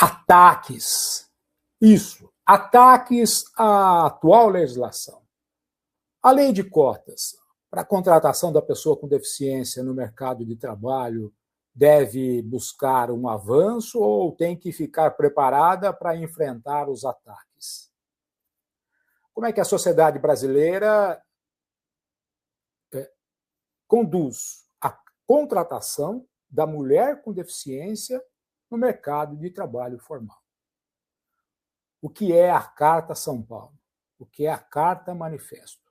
Ataques. Isso, ataques à atual legislação. A lei de cotas para a contratação da pessoa com deficiência no mercado de trabalho deve buscar um avanço ou tem que ficar preparada para enfrentar os ataques? Como é que a sociedade brasileira conduz a contratação da mulher com deficiência no mercado de trabalho formal? O que é a Carta São Paulo? O que é a Carta Manifesto?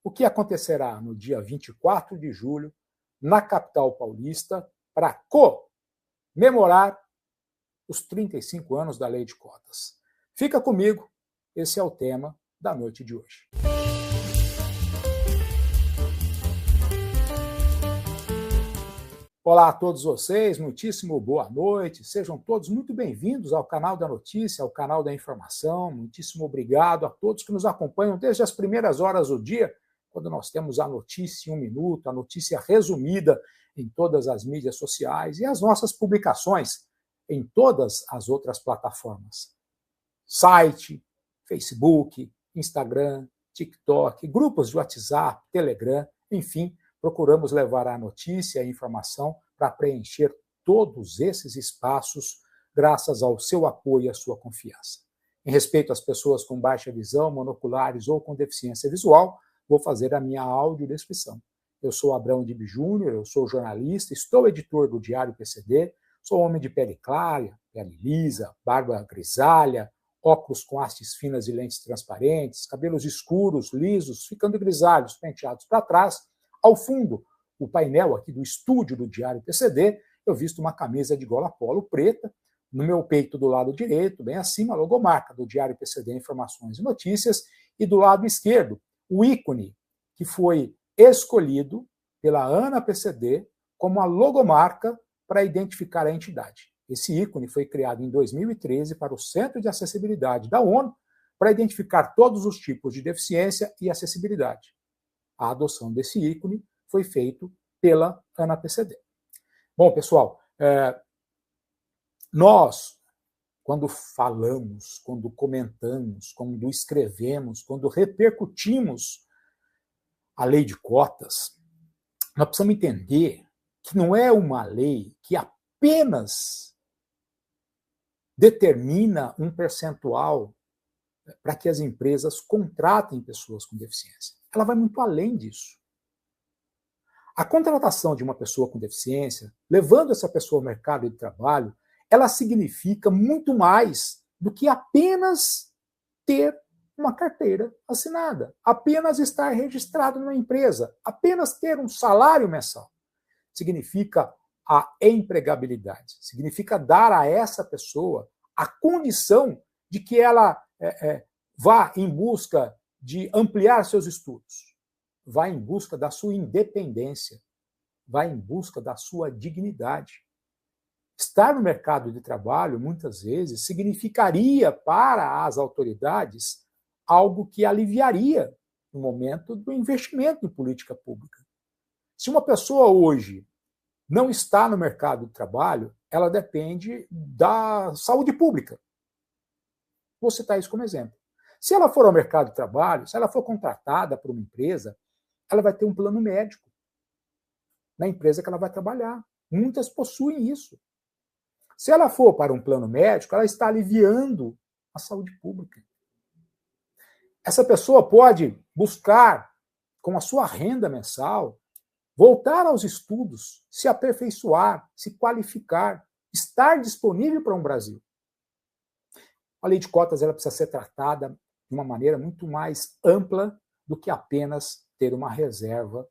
O que acontecerá no dia 24 de julho, na capital paulista, para comemorar os 35 anos da Lei de Cotas? Fica comigo, esse é o tema da noite de hoje. Olá a todos vocês, muitíssimo boa noite, sejam todos muito bem-vindos ao canal da notícia, ao canal da informação, muitíssimo obrigado a todos que nos acompanham desde as primeiras horas do dia, quando nós temos a notícia em um minuto, a notícia resumida em todas as mídias sociais e as nossas publicações em todas as outras plataformas. Site, Facebook, Instagram, TikTok, grupos de WhatsApp, Telegram, enfim, procuramos levar a notícia e a informação para preencher todos esses espaços graças ao seu apoio e à sua confiança. Em respeito às pessoas com baixa visão, monoculares ou com deficiência visual, vou fazer a minha audiodescrição. Eu sou Abrão Dib Júnior, eu sou jornalista, estou editor do Diário PCD, sou homem de pele clara, pele lisa, barba grisalha, óculos com hastes finas e lentes transparentes, cabelos escuros, lisos, ficando grisalhos, penteados para trás. Ao fundo, o painel aqui do estúdio do Diário PCD, eu visto uma camisa de gola polo preta, no meu peito do lado direito, bem acima, a logomarca do Diário PCD Informações e Notícias, e do lado esquerdo, o ícone que foi escolhido pela ANA PCD como a logomarca para identificar a entidade. Esse ícone foi criado em 2013 para o Centro de Acessibilidade da ONU para identificar todos os tipos de deficiência e acessibilidade. A adoção desse ícone foi feita pela ANA PCD. Bom, pessoal, nós, quando falamos, quando comentamos, quando escrevemos, quando repercutimos a lei de cotas, nós precisamos entender que não é uma lei que apenas determina um percentual para que as empresas contratem pessoas com deficiência. Ela vai muito além disso. A contratação de uma pessoa com deficiência, levando essa pessoa ao mercado de trabalho, ela significa muito mais do que apenas ter uma carteira assinada, apenas estar registrado numa empresa, apenas ter um salário mensal. Significa a empregabilidade, significa dar a essa pessoa a condição de que ela vá em busca de ampliar seus estudos, vá em busca da sua independência, vá em busca da sua dignidade. Estar no mercado de trabalho, muitas vezes, significaria para as autoridades algo que aliviaria no momento do investimento em política pública. Se uma pessoa hoje não está no mercado de trabalho, ela depende da saúde pública. Vou citar isso como exemplo. Se ela for ao mercado de trabalho, se ela for contratada por uma empresa, ela vai ter um plano médico na empresa que ela vai trabalhar. Muitas possuem isso. Se ela for para um plano médico, ela está aliviando a saúde pública. Essa pessoa pode buscar, com a sua renda mensal, voltar aos estudos, se aperfeiçoar, se qualificar, estar disponível para um Brasil. A lei de cotas ela precisa ser tratada de uma maneira muito mais ampla do que apenas ter uma reserva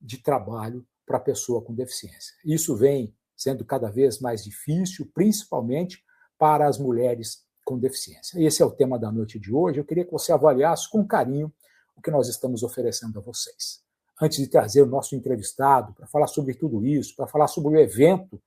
de trabalho para a pessoa com deficiência. Isso vem sendo cada vez mais difícil, principalmente para as mulheres com deficiência. Esse é o tema da noite de hoje. Eu queria que você avaliasse com carinho o que nós estamos oferecendo a vocês. Antes de trazer o nosso entrevistado para falar sobre tudo isso, para falar sobre o evento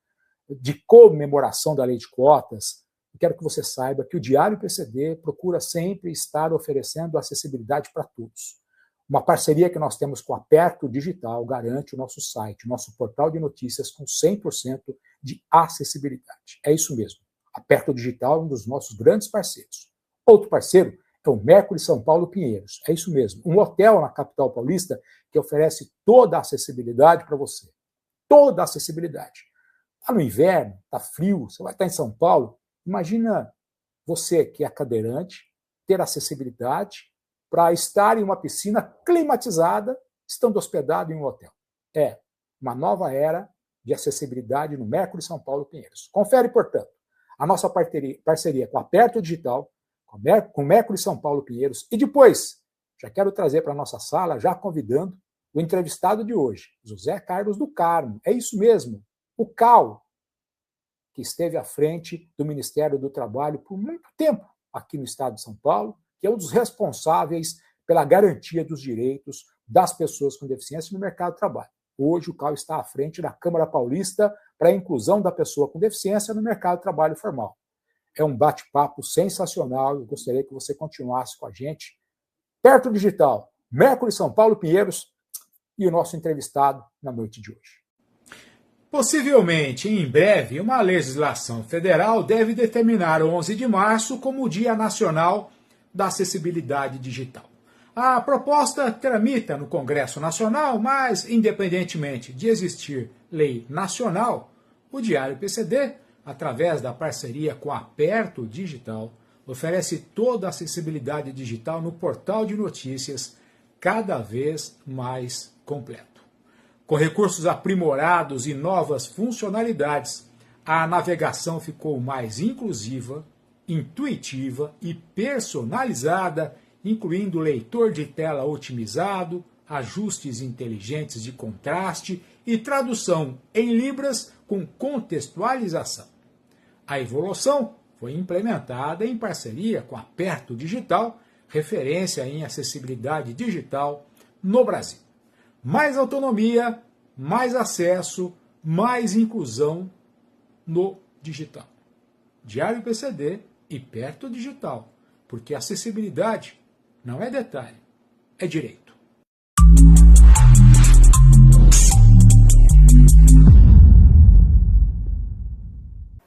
de comemoração da lei de cotas, eu quero que você saiba que o Diário PCD procura sempre estar oferecendo acessibilidade para todos. Uma parceria que nós temos com a Aperto Digital garante o nosso site, o nosso portal de notícias com 100% de acessibilidade. É isso mesmo. A Perto Digital é um dos nossos grandes parceiros. Outro parceiro é o Mercury São Paulo Pinheiros. É isso mesmo, um hotel na capital paulista que oferece toda a acessibilidade para você. Toda a acessibilidade. Está no inverno, está frio, você vai estar em São Paulo. Imagina você que é cadeirante ter acessibilidade para estar em uma piscina climatizada, estando hospedado em um hotel. É uma nova era de acessibilidade no Mercury São Paulo Pinheiros. Confere, portanto, a nossa parceria com a Perto Digital, com o Mercury São Paulo Pinheiros, e depois, já quero trazer para a nossa sala, já convidando o entrevistado de hoje, José Carlos do Carmo. É isso mesmo, o CAL, que esteve à frente do Ministério do Trabalho por muito tempo aqui no estado de São Paulo, que é um dos responsáveis pela garantia dos direitos das pessoas com deficiência no mercado de trabalho. Hoje o CAL está à frente da Câmara Paulista para a inclusão da pessoa com deficiência no mercado de trabalho formal. É um bate-papo sensacional, eu gostaria que você continuasse com a gente. Perto Digital, Mercury São Paulo Pinheiros e o nosso entrevistado na noite de hoje. Possivelmente, em breve, uma legislação federal deve determinar o 11 de março como o Dia Nacional da Acessibilidade Digital. A proposta tramita no Congresso Nacional, mas, independentemente de existir lei nacional, o Diário PCD, através da parceria com a Perto Digital, oferece toda a acessibilidade digital no portal de notícias cada vez mais completo. Com recursos aprimorados e novas funcionalidades, a navegação ficou mais inclusiva, intuitiva e personalizada, incluindo leitor de tela otimizado, ajustes inteligentes de contraste e tradução em libras com contextualização. A evolução foi implementada em parceria com a Perto Digital, referência em acessibilidade digital no Brasil. Mais autonomia, mais acesso, mais inclusão no digital. Diário PCD e Perto Digital, porque acessibilidade não é detalhe, é direito.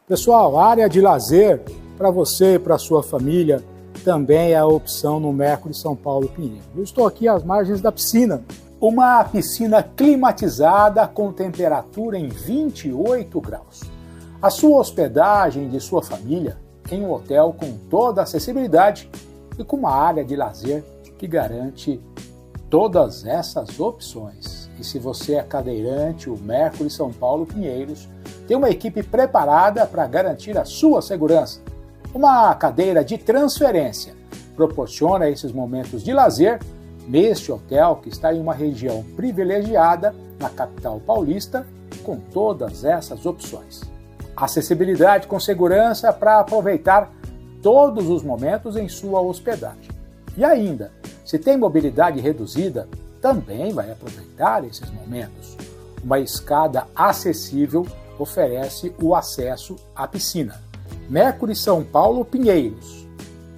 Pessoal, a área de lazer para você e para a sua família também é a opção no Mercury São Paulo Pinheiros. Eu estou aqui às margens da piscina. Uma piscina climatizada com temperatura em 28 graus. A sua hospedagem de sua família em um hotel com toda a acessibilidade e com uma área de lazer que garante todas essas opções. E se você é cadeirante, o Mercury São Paulo Pinheiros tem uma equipe preparada para garantir a sua segurança. Uma cadeira de transferência proporciona esses momentos de lazer neste hotel que está em uma região privilegiada na capital paulista com todas essas opções. Acessibilidade com segurança para aproveitar todos os momentos em sua hospedagem. E ainda, se tem mobilidade reduzida, também vai aproveitar esses momentos. Uma escada acessível oferece o acesso à piscina. Mercury São Paulo Pinheiros.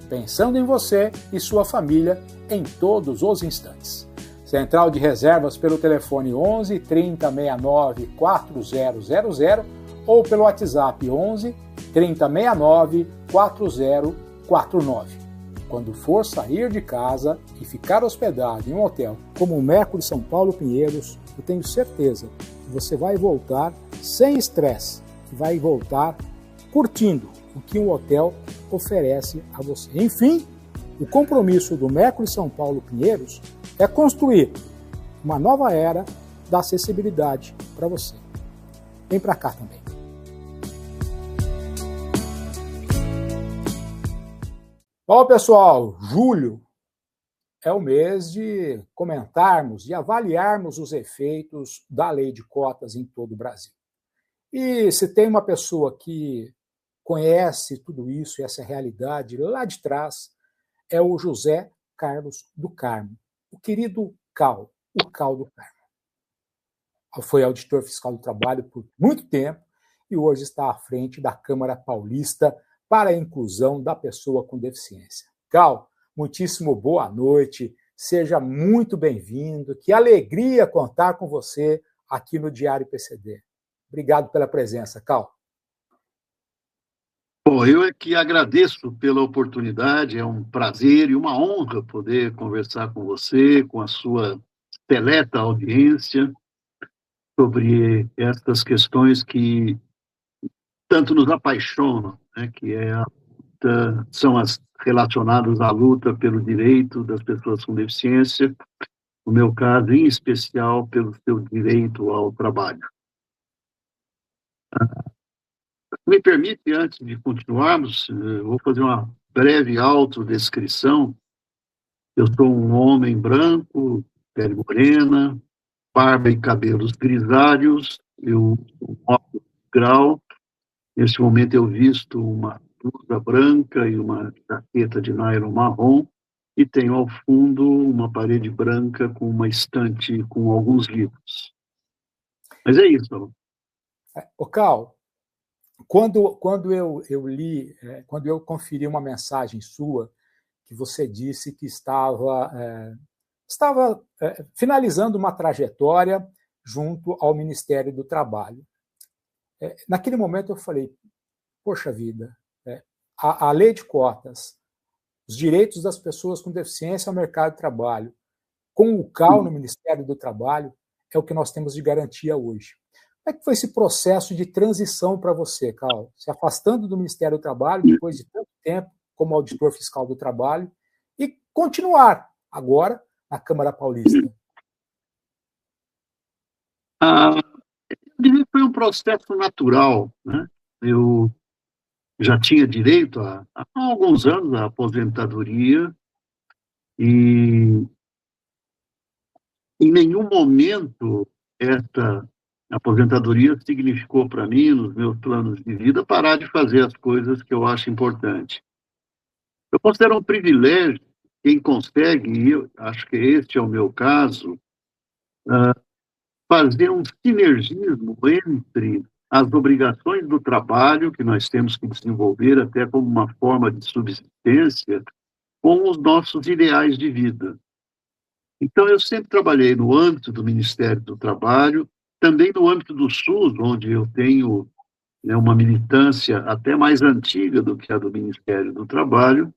Pensando em você e sua família em todos os instantes. Central de reservas pelo telefone 11 30 69 4000 ou pelo WhatsApp 11 30 69 4049. Quando for sair de casa e ficar hospedado em um hotel como o Mercury São Paulo Pinheiros, eu tenho certeza que você vai voltar sem estresse, vai voltar curtindo o que o hotel oferece a você. Enfim, o compromisso do Mercury São Paulo Pinheiros é construir uma nova era da acessibilidade para você. Vem para cá também. Bom, pessoal, julho é o mês de comentarmos, de avaliarmos os efeitos da lei de cotas em todo o Brasil. E se tem uma pessoa que conhece tudo isso e essa realidade lá de trás, é o José Carlos do Carmo, o querido Cal, o Cal do Carmo. Foi auditor fiscal do trabalho por muito tempo e hoje está à frente da Câmara Paulista para a inclusão da pessoa com deficiência. Cal, muitíssimo boa noite, seja muito bem-vindo, que alegria contar com você aqui no Diário PCD. Obrigado pela presença, Cal. Bom, eu é que agradeço pela oportunidade, é um prazer e uma honra poder conversar com você, com a sua seleta audiência, sobre estas questões que tanto nos apaixonam, né, que são as relacionadas à luta pelo direito das pessoas com deficiência, no meu caso, em especial, pelo seu direito ao trabalho. Me permite, antes de continuarmos, vou fazer uma breve autodescrição. Eu sou um homem branco, pele morena, barba e cabelos grisalhos, eu sou óculos de grau. Neste momento eu visto uma blusa branca e uma jaqueta de nylon marrom, e tenho ao fundo uma parede branca com uma estante com alguns livros. Mas é isso. Ô, Cal, quando eu li, quando eu conferi uma mensagem sua, que você disse que estava finalizando uma trajetória junto ao Ministério do Trabalho. Naquele momento eu falei, poxa vida, a lei de cotas, os direitos das pessoas com deficiência ao mercado de trabalho, com o CAL no Ministério do Trabalho, é o que nós temos de garantia hoje. Como é que foi esse processo de transição para você, Cal? Se afastando do Ministério do Trabalho, depois de tanto tempo como auditor fiscal do trabalho, e continuar agora na Câmara Paulista? Foi um processo natural, né? Eu já tinha direito há alguns anos à aposentadoria, e em nenhum momento esta aposentadoria significou para mim, nos meus planos de vida, parar de fazer as coisas que eu acho importante. Eu considero um privilégio quem consegue, e eu acho que este é o meu caso, fazer um sinergismo entre as obrigações do trabalho, que nós temos que desenvolver até como uma forma de subsistência, com os nossos ideais de vida. Então, eu sempre trabalhei no âmbito do Ministério do Trabalho, também no âmbito do SUS, onde eu tenho, né, uma militância até mais antiga do que a do Ministério do Trabalho,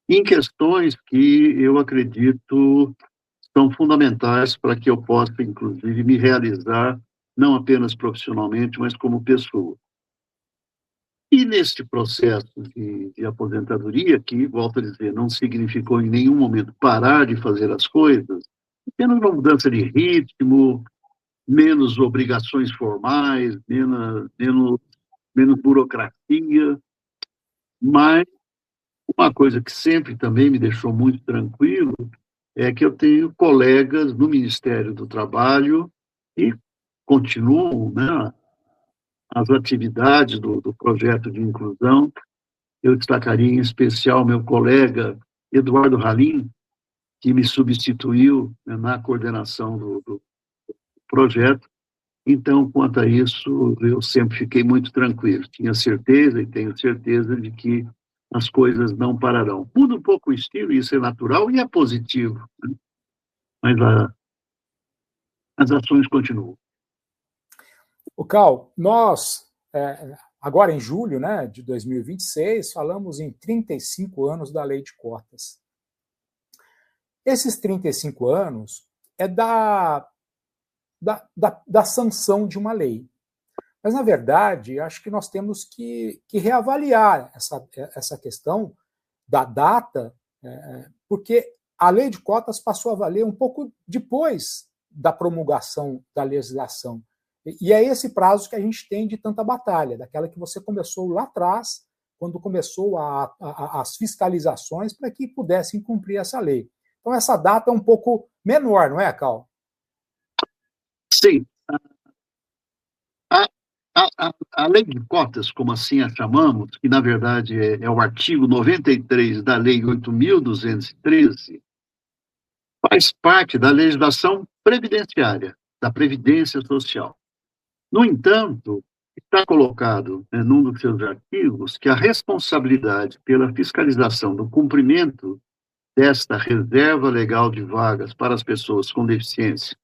em questões que eu acredito são fundamentais para que eu possa, inclusive, me realizar, não apenas profissionalmente, mas como pessoa. E neste processo de aposentadoria, que, volto a dizer, não significou em nenhum momento parar de fazer as coisas, apenas uma mudança de ritmo, menos obrigações formais, menos burocracia, mas uma coisa que sempre também me deixou muito tranquilo é que eu tenho colegas no Ministério do Trabalho e continuam, né, as atividades do projeto de inclusão. Eu destacaria em especial meu colega Eduardo Halim, que me substituiu, né, na coordenação do projeto. Então, quanto a isso, eu sempre fiquei muito tranquilo. Tinha certeza e tenho certeza de que as coisas não pararão. Muda um pouco o estilo, isso é natural e é positivo, né? Mas as ações continuam. O Cal, nós, agora em julho, né, de 2026, falamos em 35 anos da Lei de Cotas. Esses 35 anos é da sanção de uma lei. Mas, na verdade, acho que nós temos que reavaliar essa questão da data, porque a lei de cotas passou a valer um pouco depois da promulgação da legislação. E é esse prazo que a gente tem de tanta batalha, daquela que você começou lá atrás, quando começou as fiscalizações para que pudessem cumprir essa lei. Então, essa data é um pouco menor, não é, Cal? Sim. A lei de cotas, como assim a chamamos, que na verdade é o artigo 93 da Lei 8.213, faz parte da legislação previdenciária, da Previdência Social. No entanto, está colocado, né, num dos seus artigos, que a responsabilidade pela fiscalização do cumprimento desta reserva legal de vagas para as pessoas com deficiência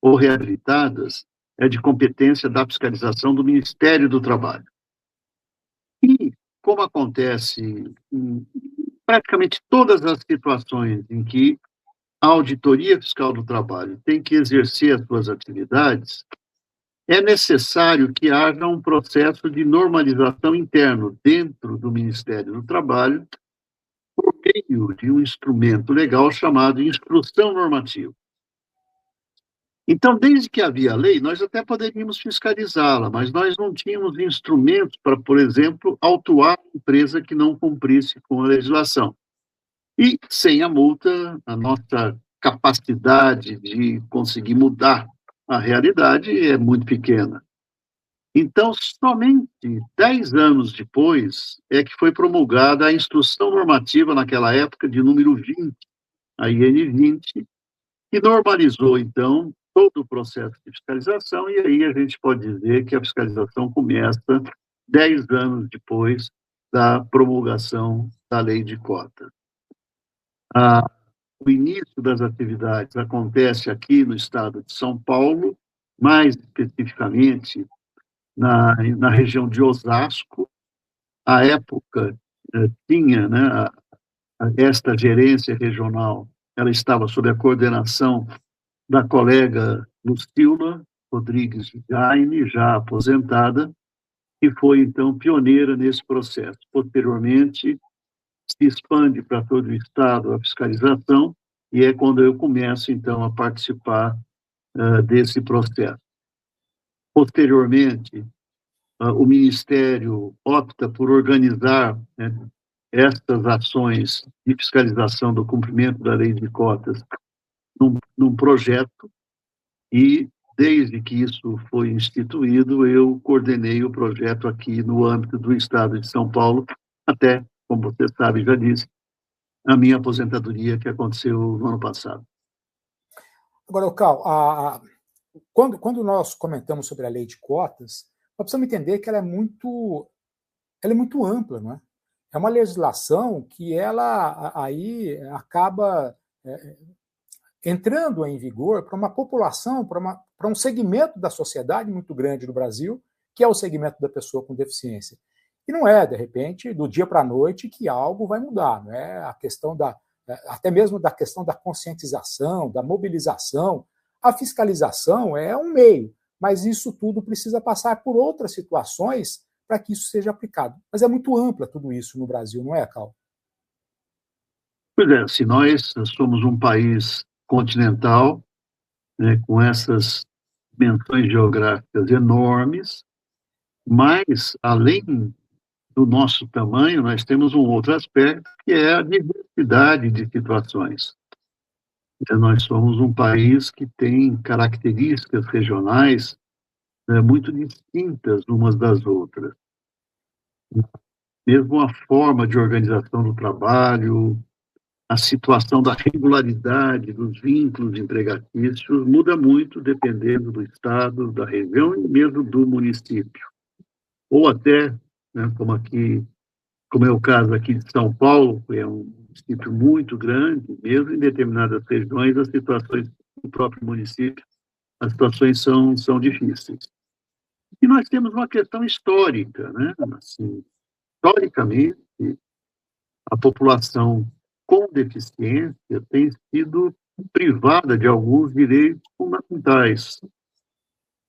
ou reabilitadas é de competência da fiscalização do Ministério do Trabalho. E, como acontece em praticamente todas as situações em que a Auditoria Fiscal do Trabalho tem que exercer as suas atividades, é necessário que haja um processo de normalização interno dentro do Ministério do Trabalho, por meio de um instrumento legal chamado instrução normativa. Então, desde que havia lei, nós até poderíamos fiscalizá-la, mas nós não tínhamos instrumentos para, por exemplo, autuar a empresa que não cumprisse com a legislação. E, sem a multa, a nossa capacidade de conseguir mudar a realidade é muito pequena. Então, somente 10 anos depois é que foi promulgada a instrução normativa, naquela época, de número 20, a IN 20, que normalizou, então, todo o processo de fiscalização, e aí a gente pode dizer que a fiscalização começa 10 anos depois da promulgação da lei de cota. O início das atividades acontece aqui no estado de São Paulo, mais especificamente na região de Osasco. À época, tinha, né, esta gerência regional, ela estava sob a coordenação da colega Lucila Rodrigues Jaime, já aposentada, que foi, então, pioneira nesse processo. Posteriormente, se expande para todo o Estado a fiscalização, e é quando eu começo, então, a participar desse processo. Posteriormente, o Ministério opta por organizar, né, estas ações de fiscalização do cumprimento da lei de cotas num projeto, e, desde que isso foi instituído, eu coordenei o projeto aqui no âmbito do Estado de São Paulo, até, como você sabe, já disse, a minha aposentadoria, que aconteceu no ano passado. Agora, Cal, quando nós comentamos sobre a lei de cotas, nós precisamos entender que ela é muito ampla, não é? É uma legislação que ela aí acaba entrando em vigor para uma população, para um segmento da sociedade muito grande no Brasil, que é o segmento da pessoa com deficiência. E não é, de repente, do dia para a noite que algo vai mudar, não é? A questão até mesmo da questão da conscientização, da mobilização. A fiscalização é um meio, mas isso tudo precisa passar por outras situações para que isso seja aplicado. Mas é muito ampla tudo isso no Brasil, não é, Cal? Pois é, se nós somos um país continental, né, com essas dimensões geográficas enormes, mas, além do nosso tamanho, nós temos um outro aspecto, que é a diversidade de situações. Nós somos um país que tem características regionais muito distintas umas das outras. Mesmo a forma de organização do trabalho, a situação da regularidade dos vínculos empregatícios muda muito dependendo do estado, da região e mesmo do município. Ou até, né, como é o caso aqui de São Paulo, que é um município muito grande, mesmo em determinadas regiões, as situações do próprio município, as situações são difíceis. E nós temos uma questão histórica, né? Assim, historicamente, a população com deficiência tem sido privada de alguns direitos fundamentais.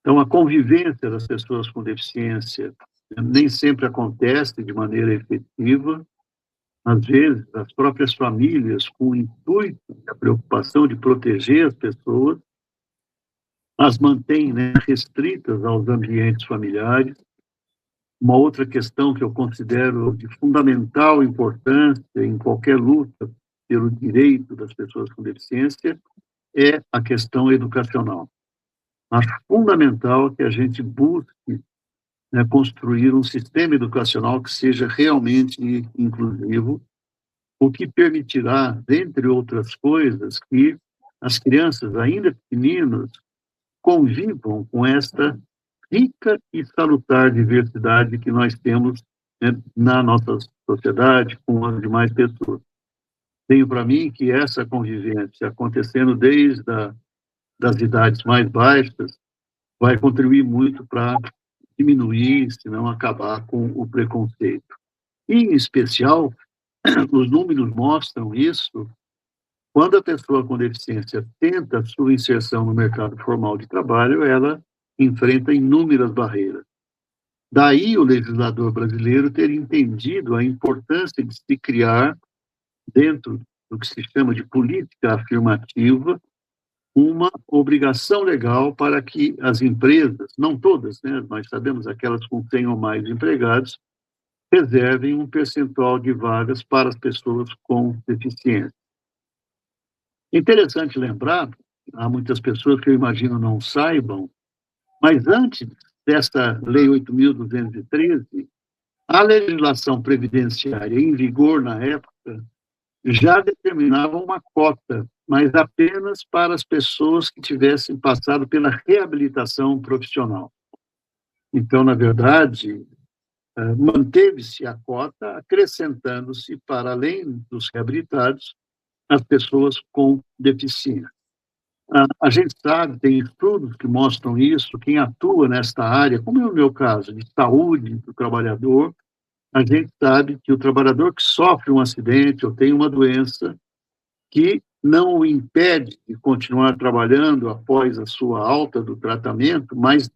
Então, a convivência das pessoas com deficiência nem sempre acontece de maneira efetiva. Às vezes, as próprias famílias, com o intuito, a preocupação de proteger as pessoas, as mantêm, né, restritas aos ambientes familiares. Uma outra questão que eu considero de fundamental importância em qualquer luta pelo direito das pessoas com deficiência é a questão educacional. Acho fundamental que a gente busque, né, construir um sistema educacional que seja realmente inclusivo, o que permitirá, dentre outras coisas, que as crianças, ainda pequeninas, convivam com esta rica e salutar diversidade que nós temos, né, na nossa sociedade, com as demais pessoas. Tenho para mim que essa convivência, acontecendo desde das idades mais baixas, vai contribuir muito para diminuir, se não acabar com o preconceito. Em especial, os números mostram isso quando a pessoa com deficiência tenta sua inserção no mercado formal de trabalho, ela enfrenta inúmeras barreiras. Daí o legislador brasileiro ter entendido a importância de se criar, dentro do que se chama de política afirmativa, uma obrigação legal para que as empresas, não todas, né, nós sabemos aquelas com 100 ou mais empregados, reservem um percentual de vagas para as pessoas com deficiência. Interessante lembrar, há muitas pessoas que eu imagino não saibam, mas antes dessa Lei 8.213, a legislação previdenciária em vigor na época já determinava uma cota, mas apenas para as pessoas que tivessem passado pela reabilitação profissional. Então, na verdade, manteve-se a cota, acrescentando-se, para além dos reabilitados, as pessoas com deficiência. A gente sabe, tem estudos que mostram isso, quem atua nesta área, como é o meu caso, de saúde do trabalhador, a gente sabe que o trabalhador que sofre um acidente ou tem uma doença que não o impede de continuar trabalhando após a sua alta do tratamento, mas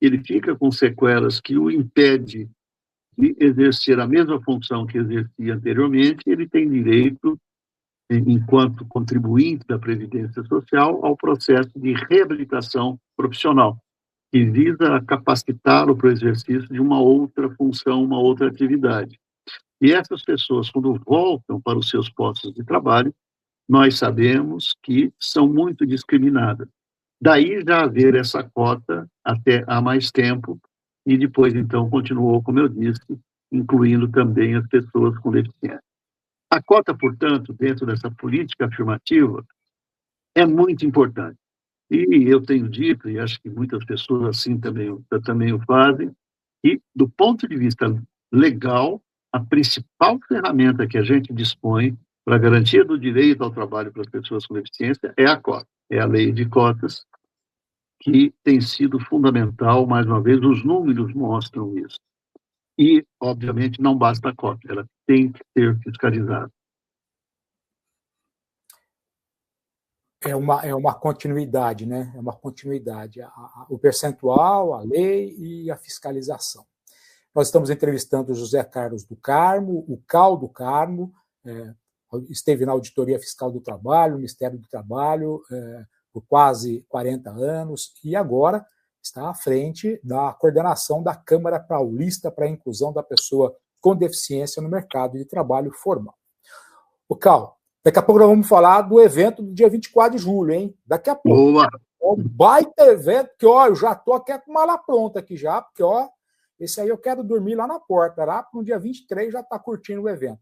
ele fica com sequelas que o impede de exercer a mesma função que exercia anteriormente, ele tem direito, enquanto contribuinte da Previdência Social, ao processo de reabilitação profissional, que visa capacitá-lo para o exercício de uma outra função, uma outra atividade. E essas pessoas, quando voltam para os seus postos de trabalho, nós sabemos que são muito discriminadas. Daí já haver essa cota até há mais tempo, e depois, então, continuou, como eu disse, incluindo também as pessoas com deficiência. A cota, portanto, dentro dessa política afirmativa, é muito importante. E eu tenho dito, e acho que muitas pessoas assim também o fazem, que, do ponto de vista legal, a principal ferramenta que a gente dispõe para a garantia do direito ao trabalho para as pessoas com deficiência é a cota, é a lei de cotas, que tem sido fundamental, mais uma vez, os números mostram isso. E, obviamente, não basta a cota, ela tem que ser fiscalizada. É uma continuidade, né? É uma continuidade. O percentual, a lei e a fiscalização. Nós estamos entrevistando o José Carlos do Carmo, o Cal do Carmo, esteve na Auditoria Fiscal do Trabalho, no Ministério do Trabalho, por quase 40 anos, e agora está à frente da coordenação da Câmara Paulista para a Inclusão da Pessoa com Deficiência no Mercado de Trabalho Formal. O Cal, daqui a pouco nós vamos falar do evento do dia 24 de julho, hein? Daqui a pouco. Boa! Um baita evento, que, ó, eu já estou aqui com mala pronta aqui já, porque, ó, esse aí eu quero dormir lá na porta, lá no dia 23 já está curtindo o evento.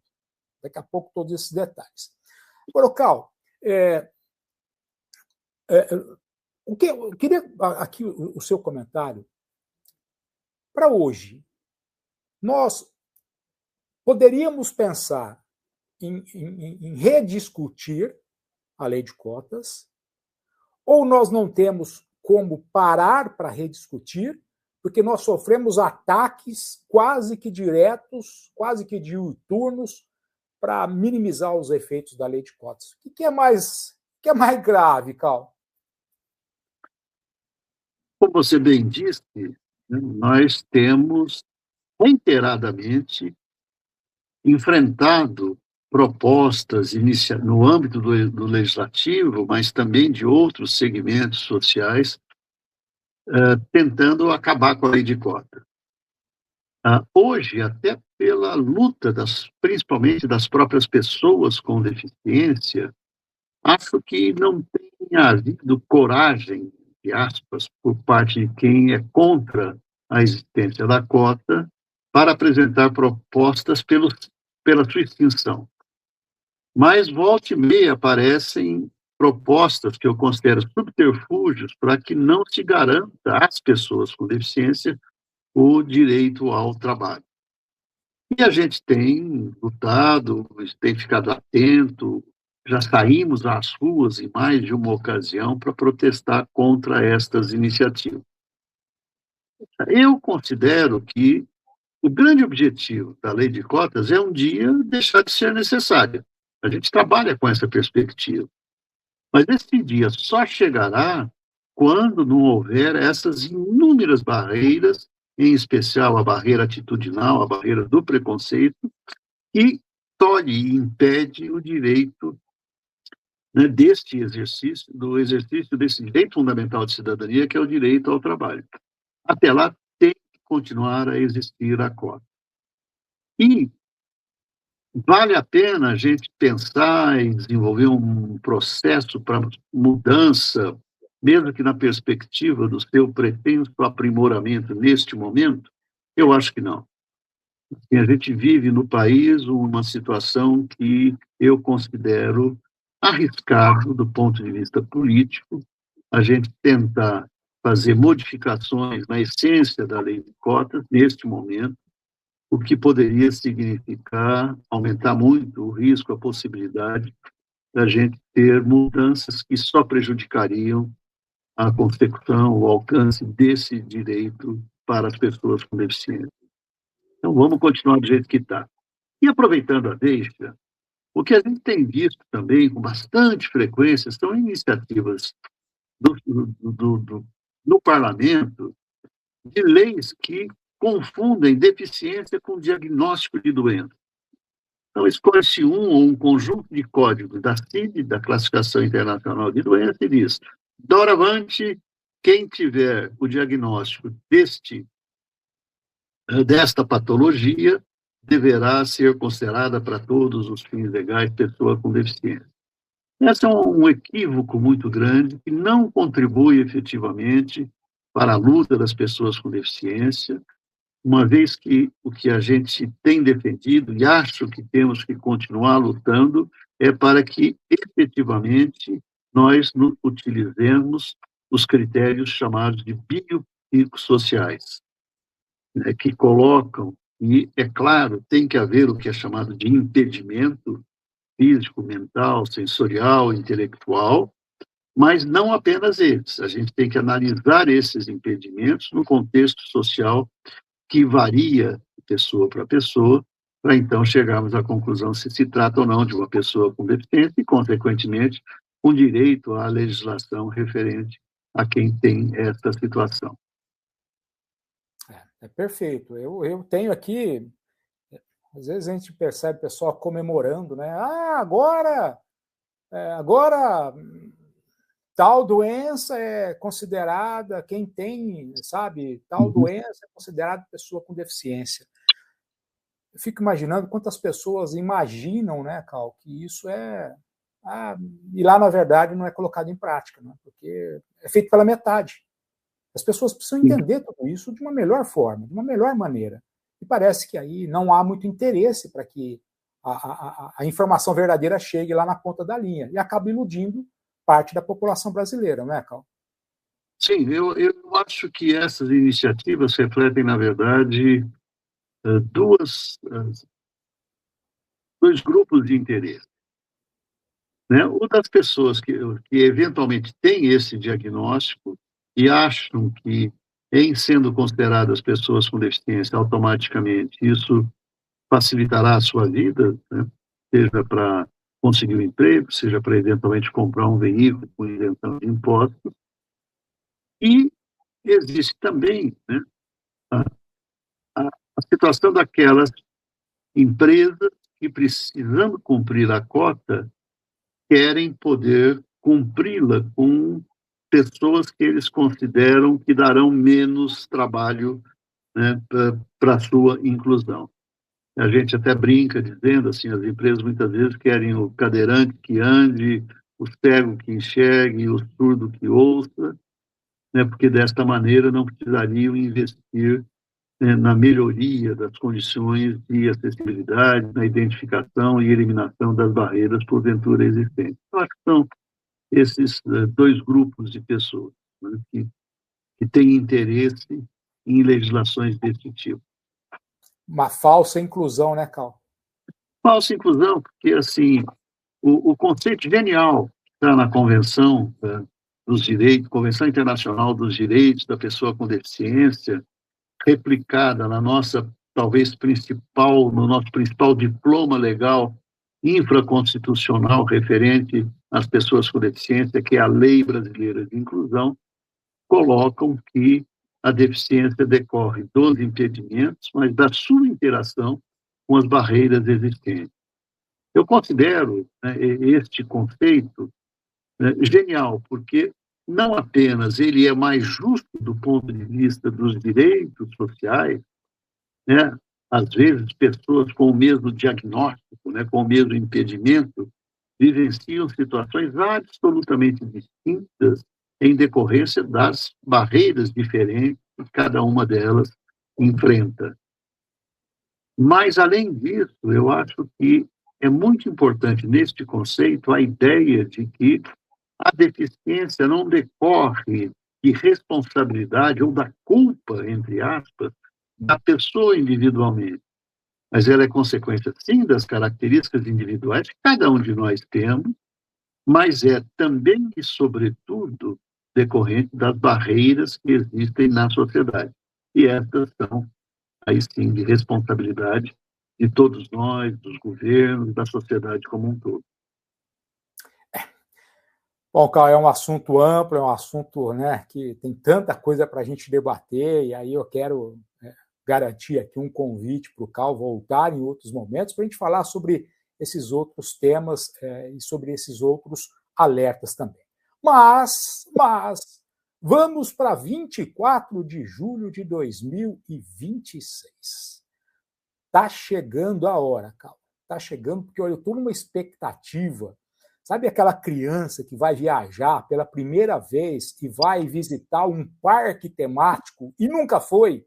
Daqui a pouco todos esses detalhes. Agora, Cal, eu queria aqui o seu comentário. Para hoje, nós poderíamos pensar em rediscutir a lei de cotas, ou nós não temos como parar para rediscutir, porque nós sofremos ataques quase que diretos, quase que diuturnos, para minimizar os efeitos da lei de cotas. O que é mais grave, Cal? Como você bem disse, nós temos reiteradamente enfrentado propostas no âmbito do legislativo, mas também de outros segmentos sociais, tentando acabar com a lei de cota. Hoje, até pela luta, principalmente das próprias pessoas com deficiência, acho que não tem havido coragem, entre aspas, por parte de quem é contra a existência da cota, para apresentar propostas pela sua extinção. Mas, volta e meia, aparecem propostas que eu considero subterfúgios para que não se garanta às pessoas com deficiência o direito ao trabalho. E a gente tem lutado, tem ficado atento, já saímos às ruas em mais de uma ocasião para protestar contra estas iniciativas. Eu considero que O grande objetivo da lei de cotas é um dia deixar de ser necessária. A gente trabalha com essa perspectiva. Mas esse dia só chegará quando não houver essas inúmeras barreiras, em especial a barreira atitudinal, a barreira do preconceito, que tolhe e impede o direito, né, do exercício desse direito fundamental de cidadania, que é o direito ao trabalho. Até lá, tem que continuar a existir a cota. E vale a pena a gente pensar em desenvolver um processo para mudança, mesmo que na perspectiva do seu pretenso aprimoramento neste momento? Eu acho que não. E a gente vive no país uma situação que eu considero arriscado do ponto de vista político, a gente tentar fazer modificações na essência da lei de cotas neste momento, o que poderia significar aumentar muito o risco, a possibilidade da gente ter mudanças que só prejudicariam a consecução, o alcance desse direito para as pessoas com deficiência. Então, vamos continuar do jeito que está. E aproveitando a deixa, o que a gente tem visto também com bastante frequência são iniciativas no parlamento de leis que confundem deficiência com diagnóstico de doença. Então, escolhe-se um ou um conjunto de códigos da CID, da Classificação Internacional de Doença, e diz: doravante, quem tiver o diagnóstico desta patologia deverá ser considerada para todos os fins legais pessoa com deficiência. Esse é um equívoco muito grande que não contribui efetivamente para a luta das pessoas com deficiência, uma vez que o que a gente tem defendido, e acho que temos que continuar lutando, é para que, efetivamente, nós utilizemos os critérios chamados de biopsicossociais, né, que colocam, e, é claro, tem que haver o que é chamado de impedimento físico, mental, sensorial, intelectual, mas não apenas esses. A gente tem que analisar esses impedimentos no contexto social que varia de pessoa para pessoa, para então chegarmos à conclusão se se trata ou não de uma pessoa com deficiência e, consequentemente, com direito à legislação referente a quem tem essa situação. É perfeito. Eu tenho aqui, às vezes a gente percebe o pessoal comemorando, né? Agora tal doença é considerada, quem tem, sabe, tal doença é considerada pessoa com deficiência. Eu fico imaginando quantas pessoas imaginam, né, Cal, que isso e lá, na verdade, não é colocado em prática, né, porque é feito pela metade. As pessoas precisam entender tudo isso de uma melhor forma, de uma melhor maneira. E parece que aí não há muito interesse para que a informação verdadeira chegue lá na ponta da linha e acaba iludindo parte da população brasileira, não é, Cal? Sim, eu acho que essas iniciativas refletem, na verdade, dois grupos de interesse. Né? O das pessoas que eventualmente têm esse diagnóstico e acham que, em sendo consideradas pessoas com deficiência, automaticamente isso facilitará a sua vida, né? Seja para conseguir um emprego, seja para eventualmente comprar um veículo com isenção de impostos. E existe também, né, a situação daquelas empresas que, precisando cumprir a cota, querem poder cumpri-la com pessoas que eles consideram que darão menos trabalho, né, para a sua inclusão. A gente até brinca dizendo assim, as empresas muitas vezes querem o cadeirante que ande, o cego que enxergue, o surdo que ouça, né, porque desta maneira não precisariam investir, né, na melhoria das condições de acessibilidade, na identificação e eliminação das barreiras porventura existentes. Eu acho que são esses dois grupos de pessoas, né, que têm interesse em legislações desse tipo. Uma falsa inclusão, né, Cal? Falsa inclusão, porque assim, o conceito genial que está na Convenção dos Direitos, Convenção Internacional dos Direitos da Pessoa com Deficiência, replicada na nossa talvez principal, no nosso principal diploma legal infraconstitucional referente às pessoas com deficiência, que é a Lei Brasileira de Inclusão, colocam que a deficiência decorre dos impedimentos, mas da sua interação com as barreiras existentes. Eu considero, né, este conceito genial, porque não apenas ele é mais justo do ponto de vista dos direitos sociais, né? Às vezes, pessoas com o mesmo diagnóstico, né, com o mesmo impedimento, vivenciam situações absolutamente distintas em decorrência das barreiras diferentes que cada uma delas enfrenta. Mas, além disso, eu acho que é muito importante neste conceito a ideia de que a deficiência não decorre de responsabilidade ou da culpa, entre aspas, da pessoa individualmente, mas ela é consequência, sim, das características individuais que cada um de nós temos, mas é também e, sobretudo, decorrente das barreiras que existem na sociedade. E essas são, aí sim, de responsabilidade de todos nós, dos governos, da sociedade como um todo. Bom, Carl, é um assunto amplo, é um assunto, né, que tem tanta coisa para a gente debater, e aí eu quero garantir aqui um convite para o Carl voltar em outros momentos para a gente falar sobre esses outros temas e sobre esses outros alertas também. Mas vamos para 24 de julho de 2026. Está chegando a hora, Carl. Está chegando, porque olha, eu estou numa expectativa. Sabe aquela criança que vai viajar pela primeira vez e vai visitar um parque temático e nunca foi?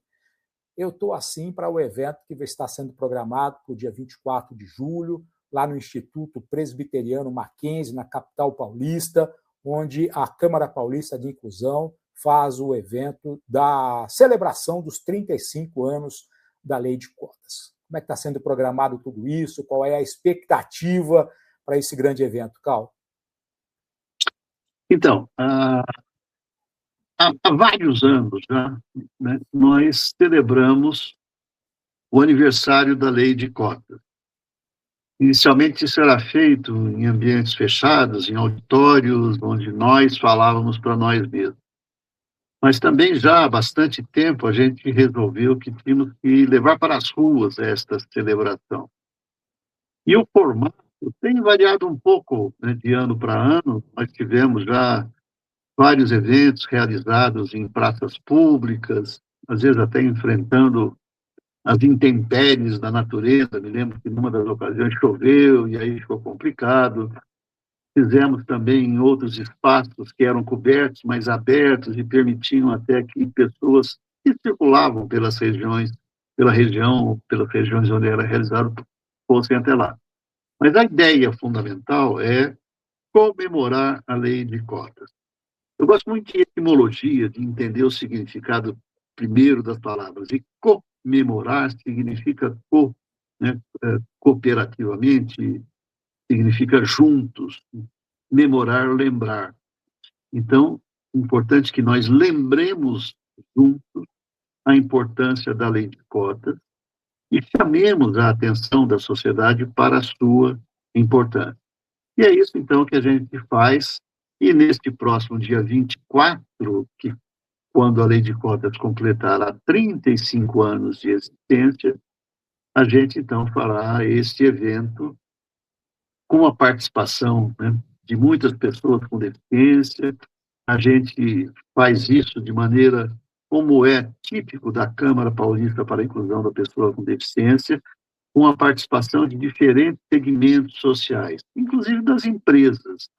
Eu estou assim para o evento que vai estar sendo programado para o dia 24 de julho, lá no Instituto Presbiteriano Mackenzie, na capital paulista, onde a Câmara Paulista de Inclusão faz o evento da celebração dos 35 anos da Lei de Cotas. Como é que está sendo programado tudo isso? Qual é a expectativa para esse grande evento, Carl? Então, há vários anos já, né, nós celebramos o aniversário da Lei de Cotas. Inicialmente, isso era feito em ambientes fechados, em auditórios, onde nós falávamos para nós mesmos. Mas também já há bastante tempo a gente resolveu que tínhamos que levar para as ruas esta celebração. E o formato tem variado um pouco, né, de ano para ano. Nós tivemos já vários eventos realizados em praças públicas, às vezes até enfrentando as intempéries da natureza. Me lembro que numa das ocasiões choveu e aí ficou complicado. Fizemos também em outros espaços que eram cobertos, mas abertos, e permitiam até que pessoas que circulavam pelas regiões onde era realizado, fossem até lá. Mas a ideia fundamental é comemorar a Lei de Cotas. Eu gosto muito de etimologia, de entender o significado primeiro das palavras. E comemorar significa cooperativamente, significa juntos. Memorar, lembrar. Então, é importante que nós lembremos juntos a importância da Lei de Cotas e chamemos a atenção da sociedade para a sua importância. E é isso, então, que a gente faz. E neste próximo dia 24, que quando a Lei de Cotas completará 35 anos de existência, a gente, então, fará este evento com a participação, né, de muitas pessoas com deficiência. A gente faz isso de maneira como é típico da Câmara Paulista para a Inclusão da Pessoa com Deficiência, com a participação de diferentes segmentos sociais, inclusive das empresas,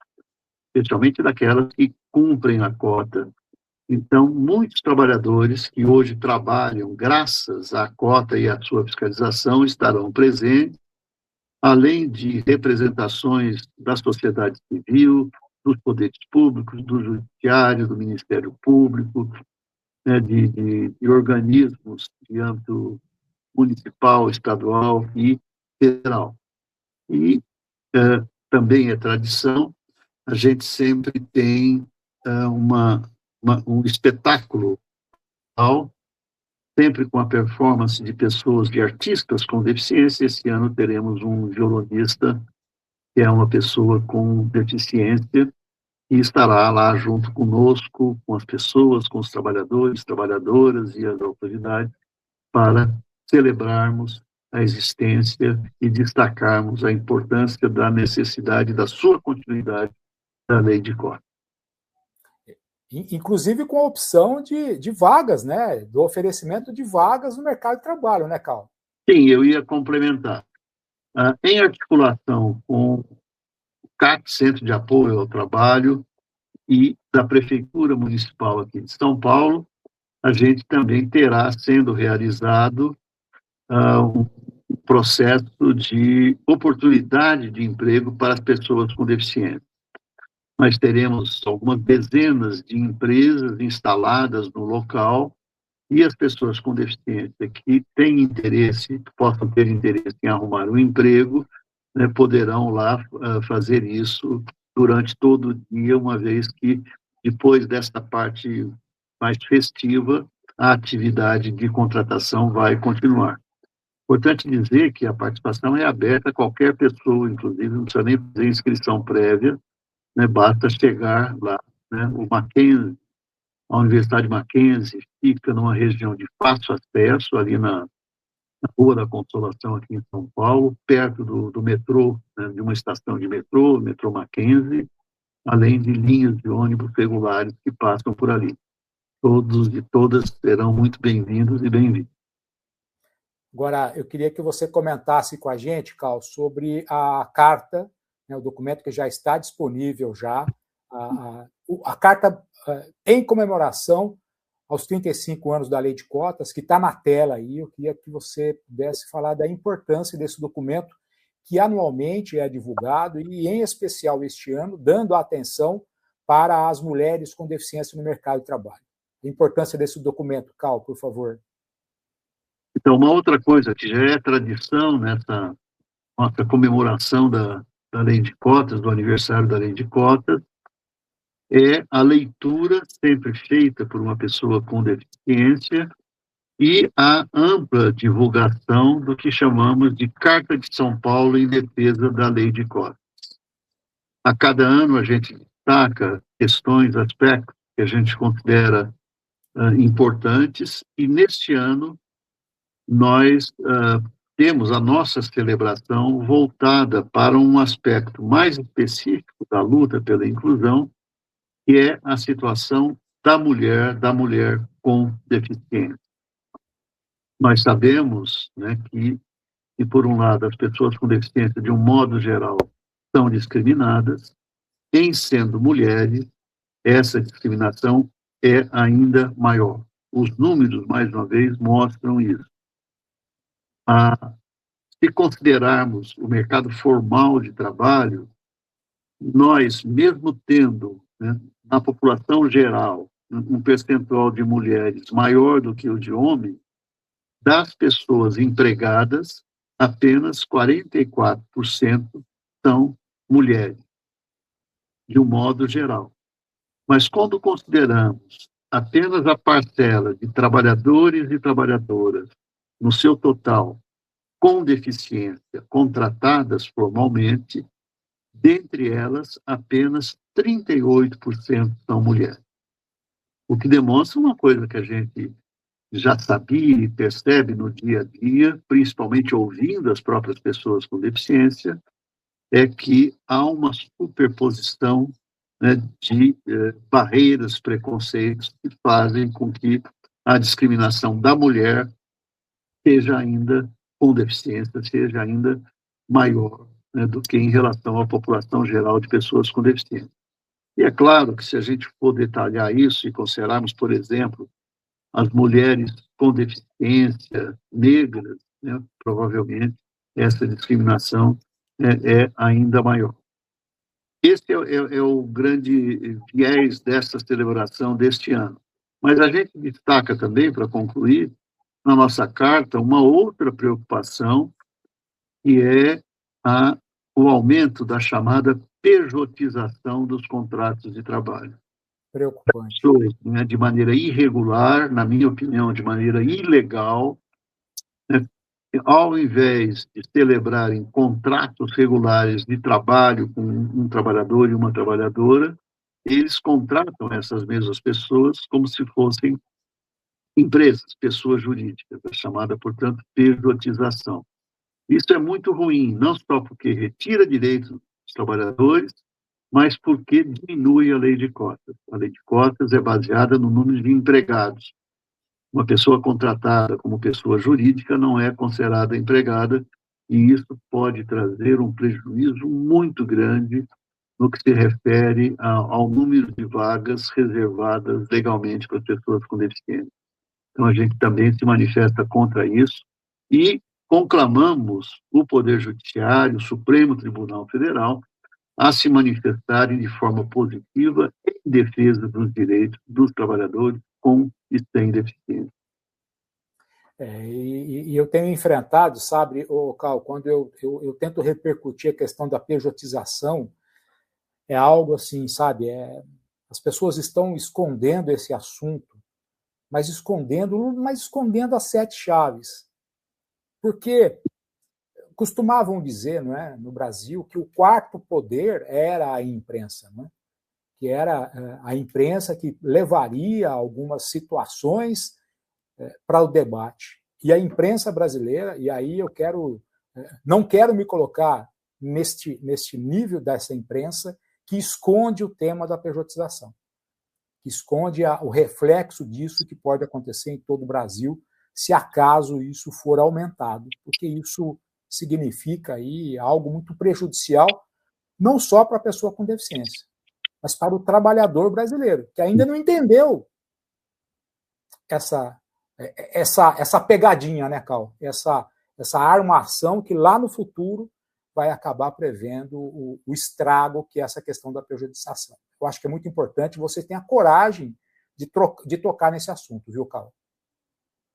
especialmente daquelas que cumprem a cota. Então, muitos trabalhadores que hoje trabalham graças à cota e à sua fiscalização estarão presentes, além de representações da sociedade civil, dos poderes públicos, do judiciário, do Ministério Público, né, de organismos de âmbito municipal, estadual e federal. E também é tradição, a gente sempre tem um espetáculo sempre com a performance de pessoas, de artistas com deficiência. Esse ano teremos um violonista, que é uma pessoa com deficiência, e estará lá junto conosco, com as pessoas, com os trabalhadores, trabalhadoras e as autoridades, para celebrarmos a existência e destacarmos a importância da necessidade da sua continuidade da lei de cotas. Inclusive com a opção de vagas, né? Do oferecimento de vagas no mercado de trabalho, né, Cal? Sim, eu ia complementar. Em articulação com o CAC, Centro de Apoio ao Trabalho, e da Prefeitura Municipal aqui de São Paulo, a gente também terá sendo realizado um processo de oportunidade de emprego para as pessoas com deficiência. Nós teremos algumas dezenas de empresas instaladas no local, e as pessoas com deficiência que têm interesse, que possam ter interesse em arrumar um emprego, né, poderão lá fazer isso durante todo o dia, uma vez que, depois desta parte mais festiva, a atividade de contratação vai continuar. Importante dizer que a participação é aberta a qualquer pessoa, inclusive não precisa nem fazer inscrição prévia, né, basta chegar lá, né, o Mackenzie, a Universidade Mackenzie fica numa região de fácil acesso, ali na Rua da Consolação, aqui em São Paulo, perto do metrô, né, de uma estação de metrô, metrô Mackenzie, além de linhas de ônibus regulares que passam por ali. Todos e todas serão muito bem-vindos e bem-vindos. Agora, eu queria que você comentasse com a gente, Cal, sobre a carta, né, o documento que já está disponível já, a carta em comemoração aos 35 anos da Lei de Cotas, que está na tela aí. Eu queria que você pudesse falar da importância desse documento, que anualmente é divulgado, e em especial este ano, dando atenção para as mulheres com deficiência no mercado de trabalho. A importância desse documento, Cal, por favor. Então, uma outra coisa que já é tradição nessa nossa comemoração da Lei de Cotas, do aniversário da Lei de Cotas, é a leitura, sempre feita por uma pessoa com deficiência, e a ampla divulgação do que chamamos de Carta de São Paulo em defesa da Lei de Cotas. A cada ano a gente destaca questões, aspectos que a gente considera importantes, e neste ano nós temos a nossa celebração voltada para um aspecto mais específico da luta pela inclusão, que é a situação da mulher com deficiência. Nós sabemos, né, que, por um lado, as pessoas com deficiência, de um modo geral, são discriminadas. Em sendo mulheres, essa discriminação é ainda maior. Os números, mais uma vez, mostram isso. Se considerarmos o mercado formal de trabalho, nós, mesmo tendo, né, na população geral, um percentual de mulheres maior do que o de homens, das pessoas empregadas, apenas 44% são mulheres, de um modo geral. Mas quando consideramos apenas a parcela de trabalhadores e trabalhadoras, no seu total, com deficiência, contratadas formalmente, dentre elas, apenas 38% são mulheres. O que demonstra uma coisa que a gente já sabia e percebe no dia a dia, principalmente ouvindo as próprias pessoas com deficiência, é que há uma superposição, né, de barreiras, preconceitos, que fazem com que a discriminação da mulher seja ainda, com deficiência, seja ainda maior, né, do que em relação à população geral de pessoas com deficiência. E é claro que, se a gente for detalhar isso e considerarmos, por exemplo, as mulheres com deficiência negras, né, provavelmente essa discriminação é ainda maior. Esse é o grande viés dessa celebração deste ano. Mas a gente destaca também, para concluir, na nossa carta, uma outra preocupação, que é o aumento da chamada pejotização dos contratos de trabalho. Preocupante. Pessoas, né, de maneira irregular, na minha opinião, de maneira ilegal, né, ao invés de celebrarem contratos regulares de trabalho com um trabalhador e uma trabalhadora, eles contratam essas mesmas pessoas como se fossem empresas, pessoas jurídicas, é chamada, portanto, pejotização. Isso é muito ruim, não só porque retira direitos dos trabalhadores, mas porque diminui a lei de cotas. A lei de cotas é baseada no número de empregados. Uma pessoa contratada como pessoa jurídica não é considerada empregada, e isso pode trazer um prejuízo muito grande no que se refere ao número de vagas reservadas legalmente para as pessoas com deficiência. Então, a gente também se manifesta contra isso e conclamamos o Poder Judiciário, o Supremo Tribunal Federal, a se manifestarem de forma positiva em defesa dos direitos dos trabalhadores com e sem deficiência. E eu tenho enfrentado, sabe, Cal, quando eu tento repercutir a questão da pejotização, é algo assim, sabe, as pessoas estão escondendo esse assunto, mas escondendo as 7 chaves. Porque costumavam dizer, não é, no Brasil, que o quarto poder era a imprensa, não é? Que era a imprensa que levaria algumas situações para o debate. E a imprensa brasileira, e aí não quero me colocar neste nível dessa imprensa que esconde o tema da pejotização, que esconde o reflexo disso que pode acontecer em todo o Brasil, se acaso isso for aumentado, porque isso significa aí algo muito prejudicial, não só para a pessoa com deficiência, mas para o trabalhador brasileiro, que ainda não entendeu essa pegadinha, né, Cal? Essa armação que lá no futuro vai acabar prevendo o estrago que é essa questão da pejotização. Eu acho que é muito importante você ter a coragem de tocar nesse assunto, viu, Cal?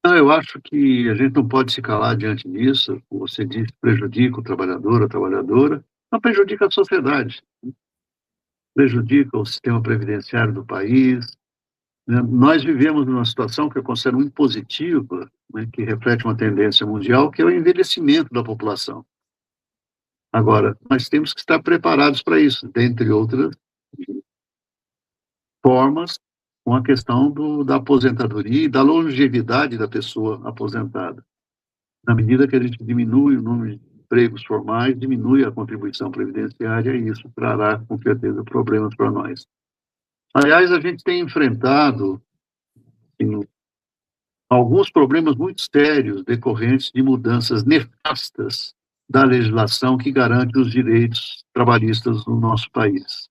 Não, eu acho que a gente não pode se calar diante disso. Você disse prejudica o trabalhador, a trabalhadora, mas prejudica a sociedade, prejudica o sistema previdenciário do país. Nós vivemos numa situação que eu considero muito positiva, né, que reflete uma tendência mundial, que é o envelhecimento da população. Agora, nós temos que estar preparados para isso, dentre outras formas, com a questão da aposentadoria e da longevidade da pessoa aposentada. Na medida que a gente diminui o número de empregos formais, diminui a contribuição previdenciária, e isso trará, com certeza, problemas para nós. Aliás, a gente tem enfrentado alguns problemas muito sérios decorrentes de mudanças nefastas da legislação que garante os direitos trabalhistas no nosso país.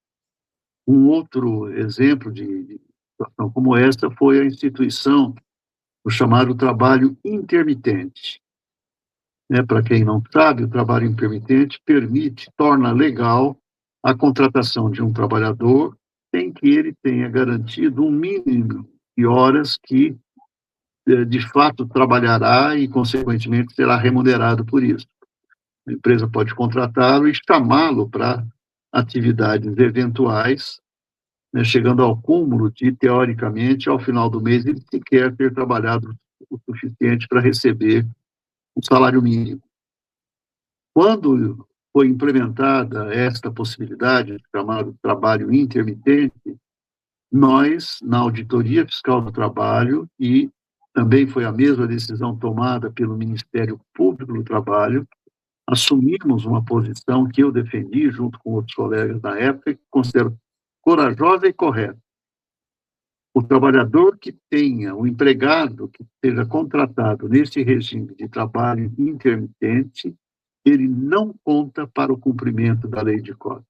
Um outro exemplo de situação como esta foi a instituição do chamado trabalho intermitente. Para quem não sabe, o trabalho intermitente torna legal a contratação de um trabalhador sem que ele tenha garantido um mínimo de horas que, de fato, trabalhará e, consequentemente, será remunerado por isso. A empresa pode contratá-lo e chamá-lo para atividades eventuais, chegando ao cúmulo de, teoricamente, ao final do mês, ele sequer ter trabalhado o suficiente para receber um salário mínimo. Quando foi implementada esta possibilidade, chamado trabalho intermitente, nós, na Auditoria Fiscal do Trabalho, e também foi a mesma decisão tomada pelo Ministério Público do Trabalho, assumimos uma posição que eu defendi junto com outros colegas da época, que considero corajosa e correta. O trabalhador que tenha, o empregado que seja contratado nesse regime de trabalho intermitente, ele não conta para o cumprimento da lei de cotas.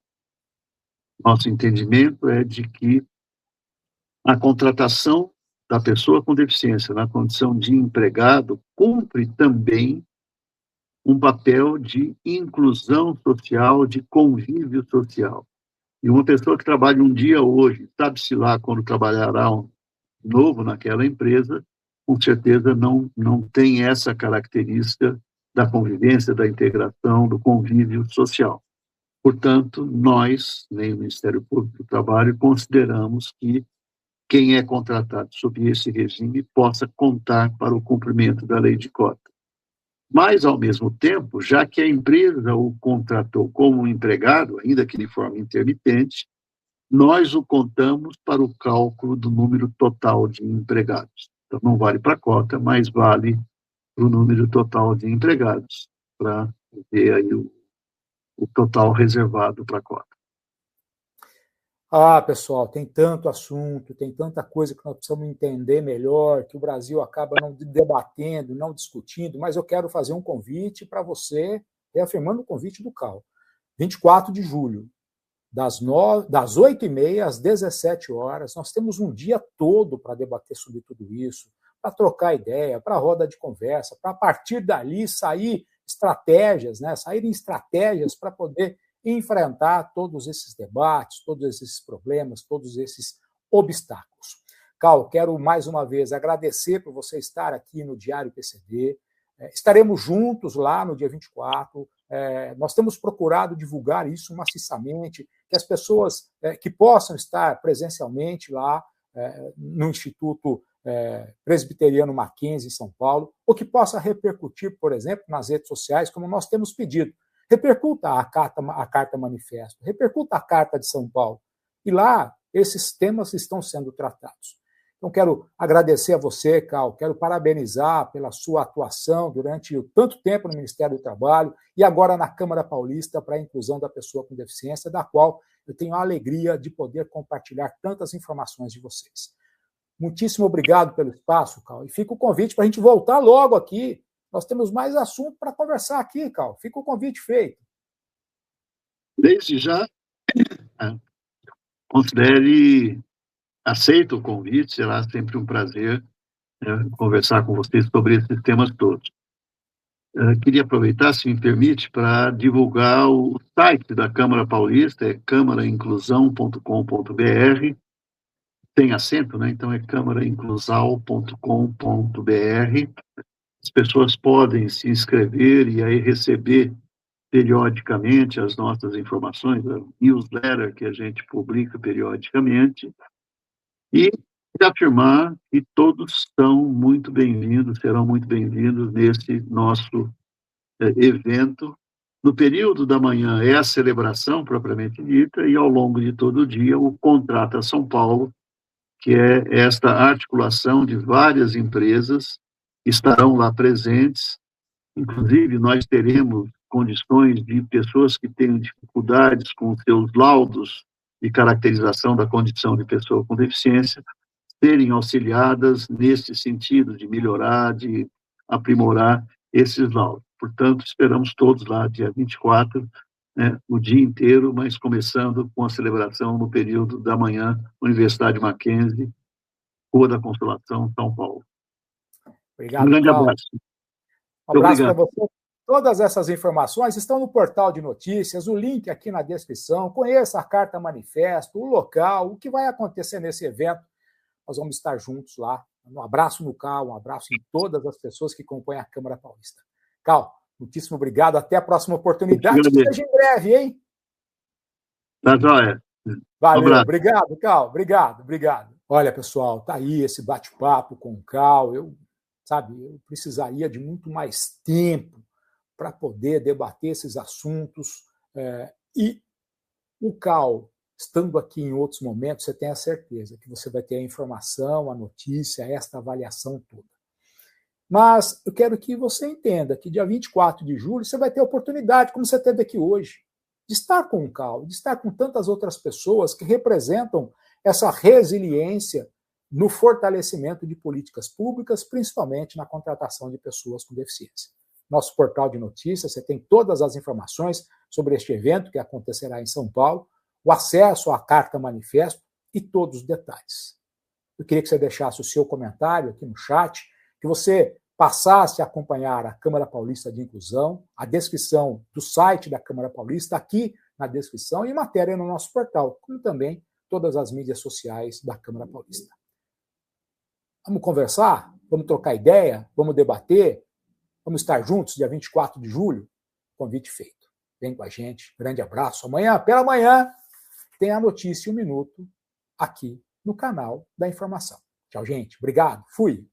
Nosso entendimento é de que a contratação da pessoa com deficiência na condição de empregado cumpre também um papel de inclusão social, de convívio social. E uma pessoa que trabalha um dia hoje, sabe-se lá quando trabalhará um novo naquela empresa, com certeza não tem essa característica da convivência, da integração, do convívio social. Portanto, nós, nem o Ministério Público do Trabalho, consideramos que quem é contratado sob esse regime possa contar para o cumprimento da lei de cota. Mas, ao mesmo tempo, já que a empresa o contratou como empregado, ainda que de forma intermitente, nós o contamos para o cálculo do número total de empregados. Então, não vale para a cota, mas vale para o número total de empregados, para ver aí o total reservado para a cota. Pessoal, tem tanto assunto, tem tanta coisa que nós precisamos entender melhor, que o Brasil acaba não debatendo, não discutindo, mas eu quero fazer um convite para você, reafirmando o convite do CAL. 24 de julho, das 8h30 às 17 horas, nós temos um dia todo para debater sobre tudo isso, para trocar ideia, para roda de conversa, para a partir dali saírem estratégias para poder enfrentar todos esses debates, todos esses problemas, todos esses obstáculos. Cal, quero mais uma vez agradecer por você estar aqui no Diário PCD. Estaremos juntos lá no dia 24. Nós temos procurado divulgar isso maciçamente, que as pessoas que possam estar presencialmente lá no Instituto Presbiteriano Mackenzie, em São Paulo, ou que possa repercutir, por exemplo, nas redes sociais, como nós temos pedido. Repercuta a carta manifesto, repercuta a Carta de São Paulo. E lá, esses temas estão sendo tratados. Então, quero agradecer a você, Cal, quero parabenizar pela sua atuação durante tanto tempo no Ministério do Trabalho e agora na Câmara Paulista para a inclusão da pessoa com deficiência, da qual eu tenho a alegria de poder compartilhar tantas informações de vocês. Muitíssimo obrigado pelo espaço, Cal, e fica o convite para a gente voltar logo aqui. Nós temos mais assunto para conversar aqui, Cal. Fica o convite feito. Desde já, considere, aceita o convite, será sempre um prazer conversar com vocês sobre esses temas todos. Queria aproveitar, se me permite, para divulgar o site da Câmara Paulista, é câmarainclusão.com.br, tem acento, né? Então é câmarainclusão.com.br. As pessoas podem se inscrever e aí receber periodicamente as nossas informações, a newsletter que a gente publica periodicamente, e afirmar que todos são muito bem-vindos, serão muito bem-vindos nesse nosso evento. No período da manhã é a celebração propriamente dita, e ao longo de todo o dia o Contrata São Paulo, que é esta articulação de várias empresas que estarão lá presentes. Inclusive, nós teremos condições de pessoas que tenham dificuldades com seus laudos de caracterização da condição de pessoa com deficiência, serem auxiliadas nesse sentido de melhorar, de aprimorar esses laudos. Portanto, esperamos todos lá, dia 24, o dia inteiro, mas começando com a celebração no período da manhã, Universidade Mackenzie, Rua da Consolação, São Paulo. Obrigado, um grande abraço. Um abraço para você. Todas essas informações estão no portal de notícias, o link aqui na descrição. Conheça a Carta Manifesto, o local, o que vai acontecer nesse evento. Nós vamos estar juntos lá. Um abraço no Cal, um abraço em todas as pessoas que compõem a Câmara Paulista. Cal, muitíssimo obrigado. Até a próxima oportunidade. Que seja em breve, hein? Tá joia. Valeu. Obrigado, Cal. Obrigado. Olha, pessoal, tá aí esse bate-papo com o Cal. Eu precisaria de muito mais tempo para poder debater esses assuntos. E o Cal, estando aqui em outros momentos, você tem a certeza que você vai ter a informação, a notícia, esta avaliação toda. Mas eu quero que você entenda que dia 24 de julho você vai ter a oportunidade, como você teve aqui hoje, de estar com o Cal, de estar com tantas outras pessoas que representam essa resiliência no fortalecimento de políticas públicas, principalmente na contratação de pessoas com deficiência. Nosso portal de notícias, você tem todas as informações sobre este evento que acontecerá em São Paulo, o acesso à Carta Manifesto e todos os detalhes. Eu queria que você deixasse o seu comentário aqui no chat, que você passasse a acompanhar a Câmara Paulista de Inclusão, a descrição do site da Câmara Paulista aqui na descrição e matéria no nosso portal, como também todas as mídias sociais da Câmara Paulista. Vamos conversar? Vamos trocar ideia? Vamos debater? Vamos estar juntos dia 24 de julho? Convite feito. Vem com a gente. Grande abraço. Amanhã, pela manhã, tem a notícia 1 minuto aqui no canal da informação. Tchau, gente. Obrigado. Fui.